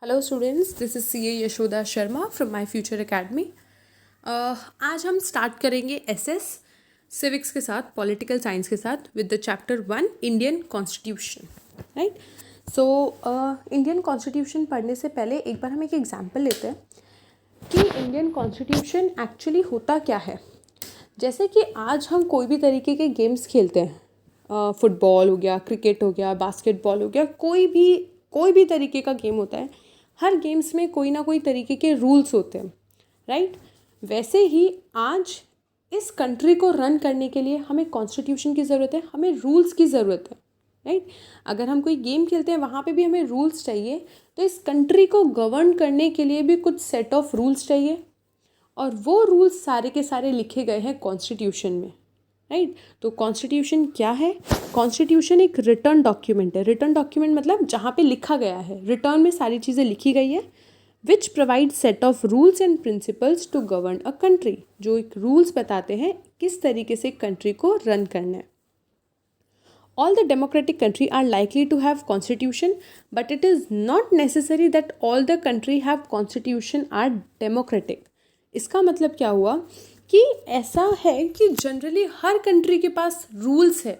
Hello students, this is CA Yashoda Sharma from my future academy. आज हम start करेंगे SS civics के साथ, पॉलिटिकल साइंस के साथ with the chapter 1 Indian constitution. Right. So Indian constitution पढ़ने से पहले एक बार हम एक एग्जांपल लेते हैं कि इंडियन कॉन्स्टिट्यूशन एक्चुअली होता क्या है। जैसे कि आज हम कोई भी तरीके के गेम्स खेलते हैं, फुटबॉल हो गया, क्रिकेट हो गया, बास्केटबॉल हो गया, कोई भी तरीके का गेम होता है। हर गेम्स में कोई ना कोई तरीके के रूल्स होते हैं, राइट। वैसे ही आज इस कंट्री को रन करने के लिए हमें कॉन्स्टिट्यूशन की ज़रूरत है, हमें रूल्स की ज़रूरत है, राइट। अगर हम कोई गेम खेलते हैं वहाँ पे भी हमें रूल्स चाहिए, तो इस कंट्री को गवर्न करने के लिए भी कुछ सेट ऑफ रूल्स चाहिए, और वो रूल्स सारे के सारे लिखे गए हैं कॉन्स्टिट्यूशन में, राइट। तो कॉन्स्टिट्यूशन क्या है? कॉन्स्टिट्यूशन एक रिटर्न डॉक्यूमेंट है। रिटर्न डॉक्यूमेंट मतलब जहाँ पे लिखा गया है, रिटर्न में सारी चीज़ें लिखी गई है, which provide set of rules and principles to govern a country, जो एक रूल्स बताते हैं किस तरीके से कंट्री को रन करना है। All the democratic country are likely to have constitution, but it is not necessary that all the country have constitution are democratic. इसका मतलब क्या हुआ कि ऐसा है कि जनरली हर कंट्री के पास रूल्स है,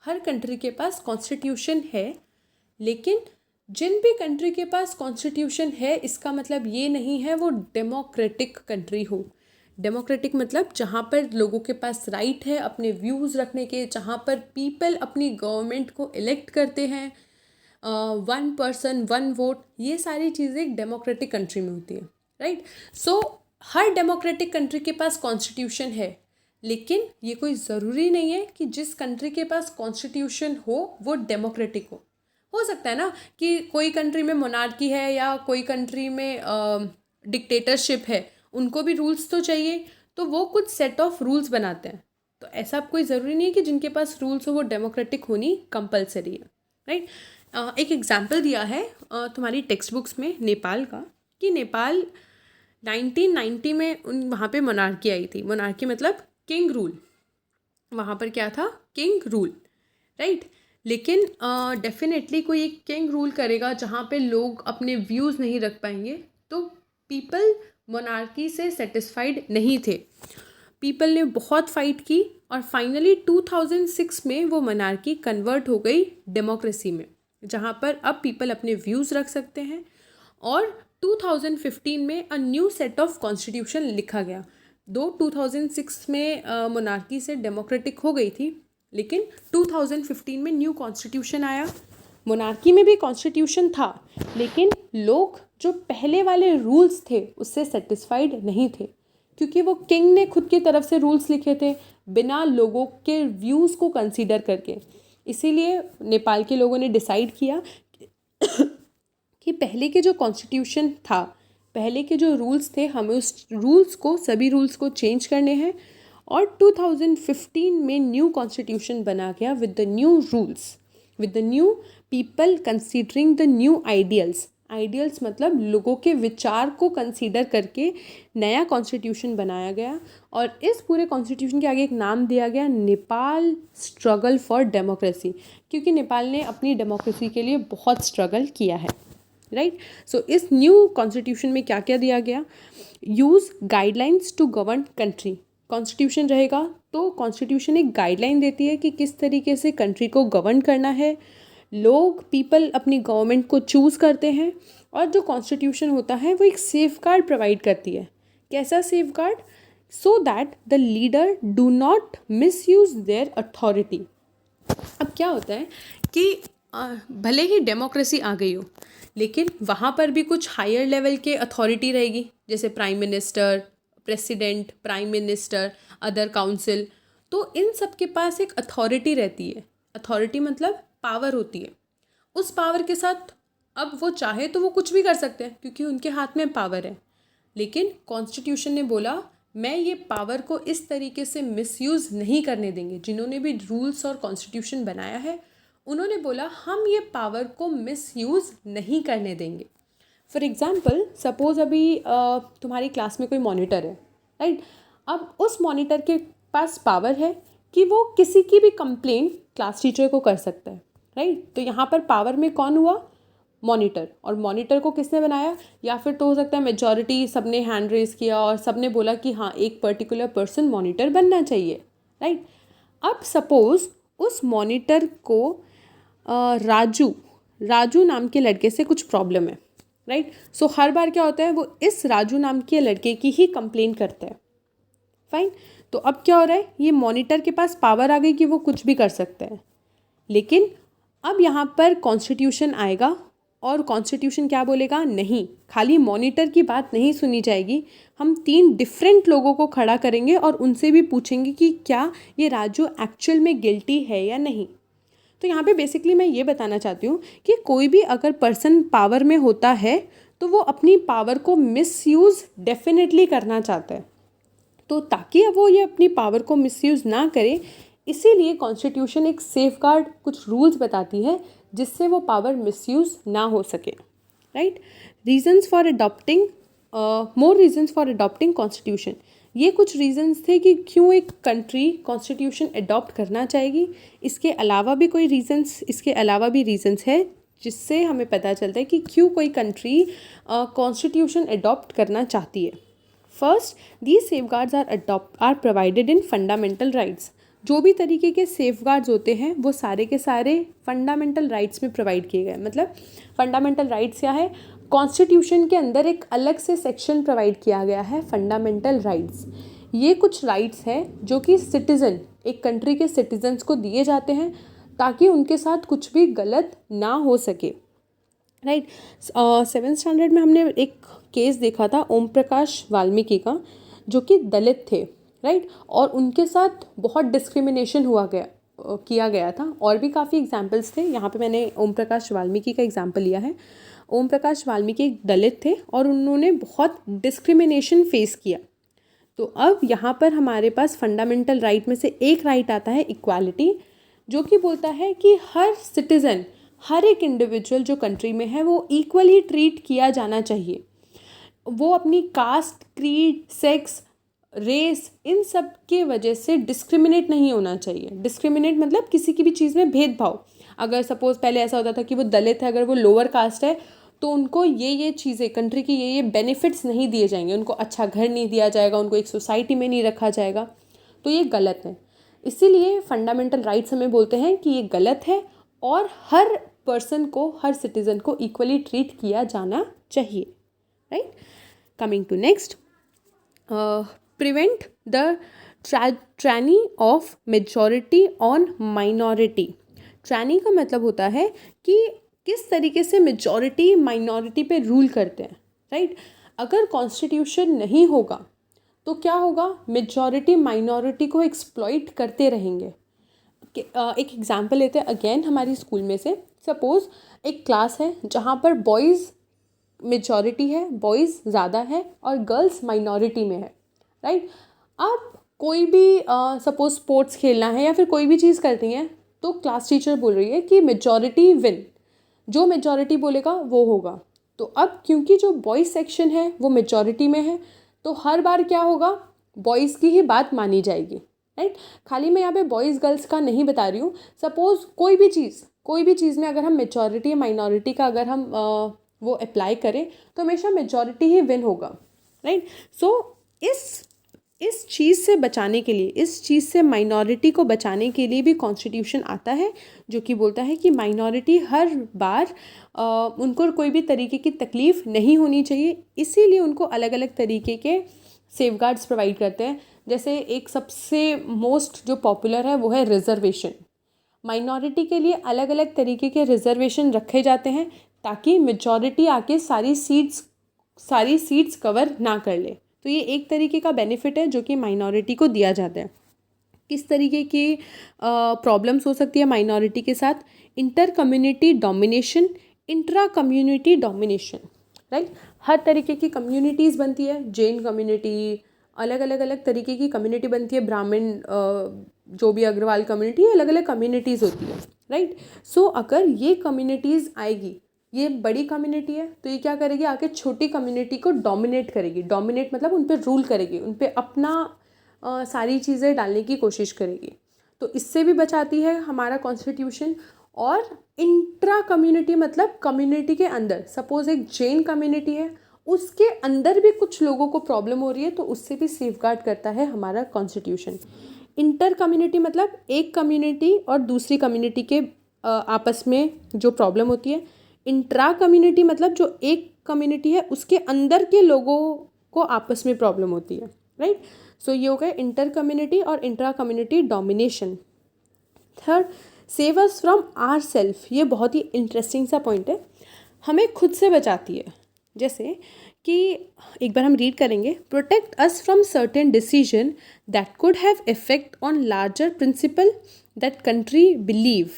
हर कंट्री के पास कॉन्स्टिट्यूशन है, लेकिन जिन भी कंट्री के पास कॉन्स्टिट्यूशन है इसका मतलब ये नहीं है वो डेमोक्रेटिक कंट्री हो। डेमोक्रेटिक मतलब जहाँ पर लोगों के पास राइट है अपने व्यूज़ रखने के, जहाँ पर पीपल अपनी गवर्नमेंट को इलेक्ट करते हैं, 1 पर्सन 1 वोट, ये सारी चीज़ें एक डेमोक्रेटिक कंट्री में होती है, राइट। सो हर डेमोक्रेटिक कंट्री के पास कॉन्स्टिट्यूशन है, लेकिन ये कोई ज़रूरी नहीं है कि जिस कंट्री के पास कॉन्स्टिट्यूशन हो वो डेमोक्रेटिक हो सकता है ना कि कोई कंट्री में मोनार्की है या कोई कंट्री में डिक्टेटरशिप है, उनको भी रूल्स तो चाहिए, तो वो कुछ सेट ऑफ रूल्स बनाते हैं। तो ऐसा कोई ज़रूरी नहीं है कि जिनके पास रूल्स हो वो डेमोक्रेटिक होनी कंपलसरी है, राइट। एक एग्जांपल दिया है तुम्हारी टेक्स्ट बुक्स में नेपाल का, कि नेपाल 1990 में वहाँ पे मोनार्की आई थी। मोनार्की मतलब किंग रूल, वहाँ पर क्या था? King rule, right. लेकिन डेफिनेटली कोई एक किंग रूल करेगा जहाँ पे लोग अपने व्यूज़ नहीं रख पाएंगे, तो पीपल मोनार्की से सेटिस्फाइड नहीं थे। पीपल ने बहुत फाइट की और फाइनली 2006 में वो मोनार्की कन्वर्ट हो गई डेमोक्रेसी में, जहाँ पर अब पीपल अपने व्यूज़ रख सकते हैं। और 2015 में a new set of constitution लिखा गया। 2006 में मोनार्की से डेमोक्रेटिक हो गई थी, लेकिन 2015 में न्यू कॉन्स्टिट्यूशन आया। मोनार्की में भी कॉन्स्टिट्यूशन था, लेकिन लोग जो पहले वाले रूल्स थे उससे सेटिस्फाइड नहीं थे, क्योंकि वो किंग ने खुद की तरफ से रूल्स लिखे थे बिना लोगों के व्यूज़ को कंसीडर करके। इसीलिए नेपाल के लोगों ने डिसाइड किया कि पहले के जो कॉन्स्टिट्यूशन था, पहले के जो रूल्स थे, हमें उस रूल्स को, सभी रूल्स को चेंज करने हैं। और 2015 में न्यू कॉन्स्टिट्यूशन बना गया with the new rules, with the new people considering the new ideals. Ideals मतलब लोगों के विचार को कंसीडर करके नया कॉन्स्टिट्यूशन बनाया गया। और इस पूरे कॉन्स्टिट्यूशन के आगे एक नाम दिया गया, नेपाल स्ट्रगल फॉर डेमोक्रेसी, क्योंकि नेपाल ने अपनी डेमोक्रेसी के लिए बहुत स्ट्रगल किया है, राइट। सो इस न्यू कॉन्स्टिट्यूशन में क्या क्या दिया गया? Use guidelines to govern country. Constitution रहेगा तो कॉन्स्टिट्यूशन एक गाइडलाइन देती है कि किस तरीके से कंट्री को गवर्न करना है। लोग, पीपल अपनी गवर्नमेंट को चूज़ करते हैं, और जो कॉन्स्टिट्यूशन होता है वो एक सेफ गार्ड प्रोवाइड करती है। कैसा safe guard? So that the leader do not miss use their authority. अब क्या होता है कि भले ही डेमोक्रेसी आ गई हो, लेकिन वहाँ पर भी कुछ हायर लेवल के अथॉरिटी रहेगी, जैसे prime minister, president, prime minister, other council. तो इन सब के पास एक अथॉरिटी रहती है। अथॉरिटी मतलब पावर होती है। उस पावर के साथ अब वो चाहे तो वो कुछ भी कर सकते हैं, क्योंकि उनके हाथ में पावर है। लेकिन कॉन्स्टिट्यूशन ने बोला, मैं ये पावर को इस तरीके से मिसयूज़ नहीं करने देंगे। जिन्होंने भी रूल्स और कॉन्स्टिट्यूशन बनाया है, उन्होंने बोला हम ये पावर को मिसयूज़ नहीं करने देंगे। फॉर एग्ज़ाम्पल, सपोज़ अभी तुम्हारी क्लास में कोई मॉनिटर है, राइट। अब उस मॉनिटर के पास पावर है कि वो किसी की भी कंप्लेंट क्लास टीचर को कर सकता है, राइट। तो यहाँ पर पावर में कौन हुआ? मॉनिटर, और मॉनिटर को किसने बनाया, या फिर तो हो सकता है मेजॉरिटी सबने हैंड रेज किया और सबने बोला कि हाँ एक पर्टिकुलर पर्सन मॉनिटर बनना चाहिए, राइट। अब सपोज उस मॉनिटर को राजू नाम के लड़के से कुछ प्रॉब्लम है, राइट। सो हर बार क्या होता है, वो इस राजू नाम के लड़के की ही कंप्लेन करता है, फाइन। तो अब क्या हो रहा है, ये मॉनिटर के पास पावर आ गई कि वो कुछ भी कर सकता है, लेकिन अब यहाँ पर कॉन्स्टिट्यूशन आएगा और कॉन्स्टिट्यूशन क्या बोलेगा, नहीं, खाली मॉनिटर की बात नहीं सुनी जाएगी, हम 3 डिफरेंट लोगों को खड़ा करेंगे और उनसे भी पूछेंगे कि क्या ये राजू एक्चुअल में गिल्टी है या नहीं। तो यहाँ पे बेसिकली मैं ये बताना चाहती हूँ कि कोई भी अगर पर्सन पावर में होता है तो वो अपनी पावर को मिसयूज़ डेफिनेटली करना चाहता है, तो ताकि वो ये अपनी पावर को मिसयूज़ ना करे, इसीलिए कॉन्स्टिट्यूशन एक सेफगार्ड कुछ रूल्स बताती है जिससे वो पावर मिसयूज़ ना हो सके, right. Reasons for adopting more reasons for adopting constitution, ये कुछ रीजंस थे कि क्यों एक कंट्री कॉन्स्टिट्यूशन अडॉप्ट करना चाहेगी। इसके अलावा भी रीजंस है जिससे हमें पता चलता है कि क्यों कोई कंट्री कॉन्स्टिट्यूशन अडॉप्ट करना चाहती है। First, these safeguards are provided in fundamental rights. जो भी तरीके के सेफगार्ड्स होते हैं वो सारे के सारे फंडामेंटल राइट्स में प्रोवाइड किए गए। मतलब फंडामेंटल राइट्स क्या है, कॉन्स्टिट्यूशन के अंदर एक अलग से सेक्शन प्रोवाइड किया गया है फंडामेंटल राइट्स। ये कुछ राइट्स हैं जो कि सिटीज़न, एक कंट्री के सिटीजन्स को दिए जाते हैं ताकि उनके साथ कुछ भी गलत ना हो सके, राइट। 7th स्टैंडर्ड में हमने एक केस देखा था ओम प्रकाश वाल्मीकि का, जो कि दलित थे, राइट, और उनके साथ बहुत डिस्क्रिमिनेशन किया गया था। और भी काफ़ी एग्जाम्पल्स थे, यहाँ पे मैंने ओम प्रकाश वाल्मीकि का एग्जाम्पल लिया है। ओम प्रकाश वाल्मीकि एक दलित थे और उन्होंने बहुत डिस्क्रिमिनेशन फेस किया। तो अब यहाँ पर हमारे पास फंडामेंटल राइट में से एक राइट आता है इक्वालिटी, जो कि बोलता है कि हर सिटीज़न, हर एक इंडिविजुअल जो कंट्री में है वो इक्वली ट्रीट किया जाना चाहिए। वो अपनी कास्ट, क्रीड, सेक्स, रेस, इन सब के वजह से डिस्क्रिमिनेट नहीं होना चाहिए। डिस्क्रिमिनेट मतलब किसी की भी चीज़ में भेदभाव। अगर सपोज़ पहले ऐसा होता था कि वो दलित है, अगर वो लोअर कास्ट है तो उनको ये चीज़ें, कंट्री की ये बेनिफिट्स नहीं दिए जाएंगे, उनको अच्छा घर नहीं दिया जाएगा, उनको एक सोसाइटी में नहीं रखा जाएगा, तो ये गलत है। इसीलिए फंडामेंटल राइट्स हमें बोलते हैं कि ये गलत है और हर पर्सन को, हर सिटीज़न को इक्वली ट्रीट किया जाना चाहिए, right. Coming to next, prevent the tyranny of majority on minority. Tyranny का मतलब होता है कि किस तरीके से मेजॉरिटी माइनॉरिटी पे रूल करते हैं, राइट। अगर कॉन्स्टिट्यूशन नहीं होगा तो क्या होगा, मेजॉरिटी माइनॉरिटी को एक्सप्लॉइट करते रहेंगे। एक एग्जांपल लेते हैं अगेन हमारी स्कूल में से। सपोज़ एक क्लास है जहाँ पर बॉयज़ मेजॉरिटी है, बॉयज़ ज़्यादा है और गर्ल्स माइनॉरिटी में है, राइट। अब कोई भी सपोज़ स्पोर्ट्स खेलना है या फिर कोई भी चीज़ करनी है तो क्लास टीचर बोल रही है कि मेजॉरिटी विन, जो मेजॉरिटी बोलेगा वो होगा। तो अब क्योंकि जो बॉयज़ सेक्शन है वो मेजॉरिटी में है तो हर बार क्या होगा, बॉयज़ की ही बात मानी जाएगी, राइट। खाली मैं यहाँ पे बॉयज़ गर्ल्स का नहीं बता रही हूँ। सपोज़ कोई भी चीज़ में अगर हम मेजॉरिटी या माइनॉरिटी का अगर हम वो अप्लाई करें तो हमेशा मेजॉरिटी ही विन होगा, राइट। सो इस चीज़ से बचाने के लिए, इस चीज़ से माइनॉरिटी को बचाने के लिए भी कॉन्स्टिट्यूशन आता है जो कि बोलता है कि माइनॉरिटी हर बार उनको कोई भी तरीके की तकलीफ़ नहीं होनी चाहिए, इसीलिए उनको अलग अलग तरीके के सेफगार्ड्स प्रोवाइड करते हैं। जैसे एक सबसे मोस्ट जो पॉपुलर है वो है रिजर्वेशन। माइनॉरिटी के लिए अलग अलग तरीके के रिजर्वेशन रखे जाते हैं ताकि मेजॉरिटी आके सारी सीट्स कवर ना कर ले। तो ये एक तरीके का बेनिफिट है जो कि माइनॉरिटी को दिया जाता है। किस तरीके की प्रॉब्लम्स हो सकती है माइनॉरिटी के साथ, inter community domination, intra community domination, right. हर तरीके की कम्युनिटीज़ बनती है, जैन कम्युनिटी, अलग अलग तरीके की कम्युनिटी बनती है, ब्राह्मण, जो भी अग्रवाल कम्युनिटी, अलग अलग कम्युनिटीज़ होती है, राइट। सो अगर ये कम्युनिटीज़ आएगी, ये बड़ी कम्युनिटी है तो ये क्या करेगी, आके छोटी कम्युनिटी को डोमिनेट करेगी। डोमिनेट मतलब उन पर रूल करेगी, उन पर अपना सारी चीज़ें डालने की कोशिश करेगी। तो इससे भी बचाती है हमारा कॉन्स्टिट्यूशन। और इंट्रा कम्युनिटी मतलब कम्युनिटी के अंदर, सपोज एक जैन कम्युनिटी है, उसके अंदर भी कुछ लोगों को प्रॉब्लम हो रही है तो उससे भी सेफगार्ड करता है हमारा कॉन्स्टिट्यूशन। इंटर कम्युनिटी मतलब एक कम्युनिटी और दूसरी कम्युनिटी के आपस में जो प्रॉब्लम होती है। इंट्रा कम्युनिटी मतलब जो एक कम्युनिटी है उसके अंदर के लोगों को आपस में प्रॉब्लम होती है, राइट। सो ये हो गया इंटर कम्युनिटी और intra community domination. Third, save us from our self. ये बहुत ही इंटरेस्टिंग सा पॉइंट है, हमें खुद से बचाती है। जैसे कि एक बार हम रीड करेंगे, protect us from certain decision that could have effect on larger principal that country believe.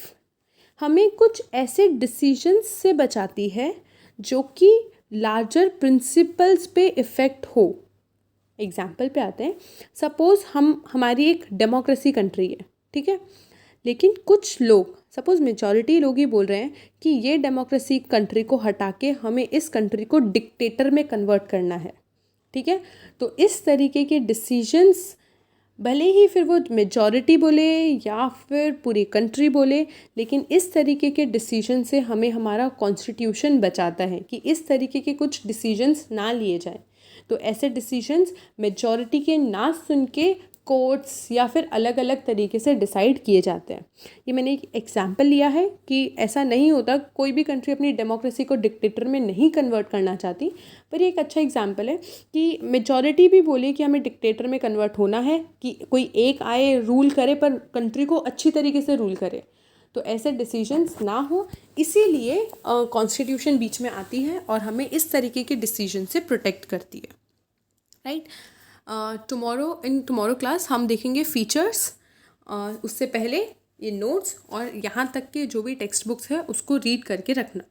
हमें कुछ ऐसे डिसीजंस से बचाती है जो कि लार्जर प्रिंसिपल्स पे इफ़ेक्ट हो। एग्जाम्पल पे आते हैं, सपोज़ हमारी एक डेमोक्रेसी कंट्री है, ठीक है, लेकिन कुछ लोग, सपोज़ मेजॉरिटी लोग ही बोल रहे हैं कि ये डेमोक्रेसी कंट्री को हटा के हमें इस कंट्री को डिक्टेटर में कन्वर्ट करना है, ठीक है। तो इस तरीके के डिसीजंस, भले ही फिर वो मेजॉरिटी बोले या फिर पूरी कंट्री बोले, लेकिन इस तरीके के डिसीजन से हमें हमारा कॉन्स्टिट्यूशन बचाता है कि इस तरीके के कुछ डिसीजंस ना लिए जाएं। तो ऐसे डिसीजंस मेजॉरिटी के ना सुन के कोर्ट्स या फिर अलग अलग तरीके से डिसाइड किए जाते हैं। ये मैंने एक एग्जाम्पल लिया है कि ऐसा नहीं होता, कोई भी कंट्री अपनी डेमोक्रेसी को डिक्टेटर में नहीं कन्वर्ट करना चाहती, पर ये एक अच्छा एग्जाम्पल है कि मेजॉरिटी भी बोले कि हमें डिक्टेटर में कन्वर्ट होना है, कि कोई एक आए रूल करे पर कंट्री को अच्छी तरीके से रूल करे। तो ऐसे डिसीजंस ना हो, इसीलिए कॉन्स्टिट्यूशन बीच में आती है और हमें इस तरीके के डिसीजन से प्रोटेक्ट करती है, राइट। टुमारो क्लास हम देखेंगे फीचर्स। उससे पहले ये नोट्स और यहाँ तक के जो भी टेक्स्ट बुक्स है उसको रीड करके रखना।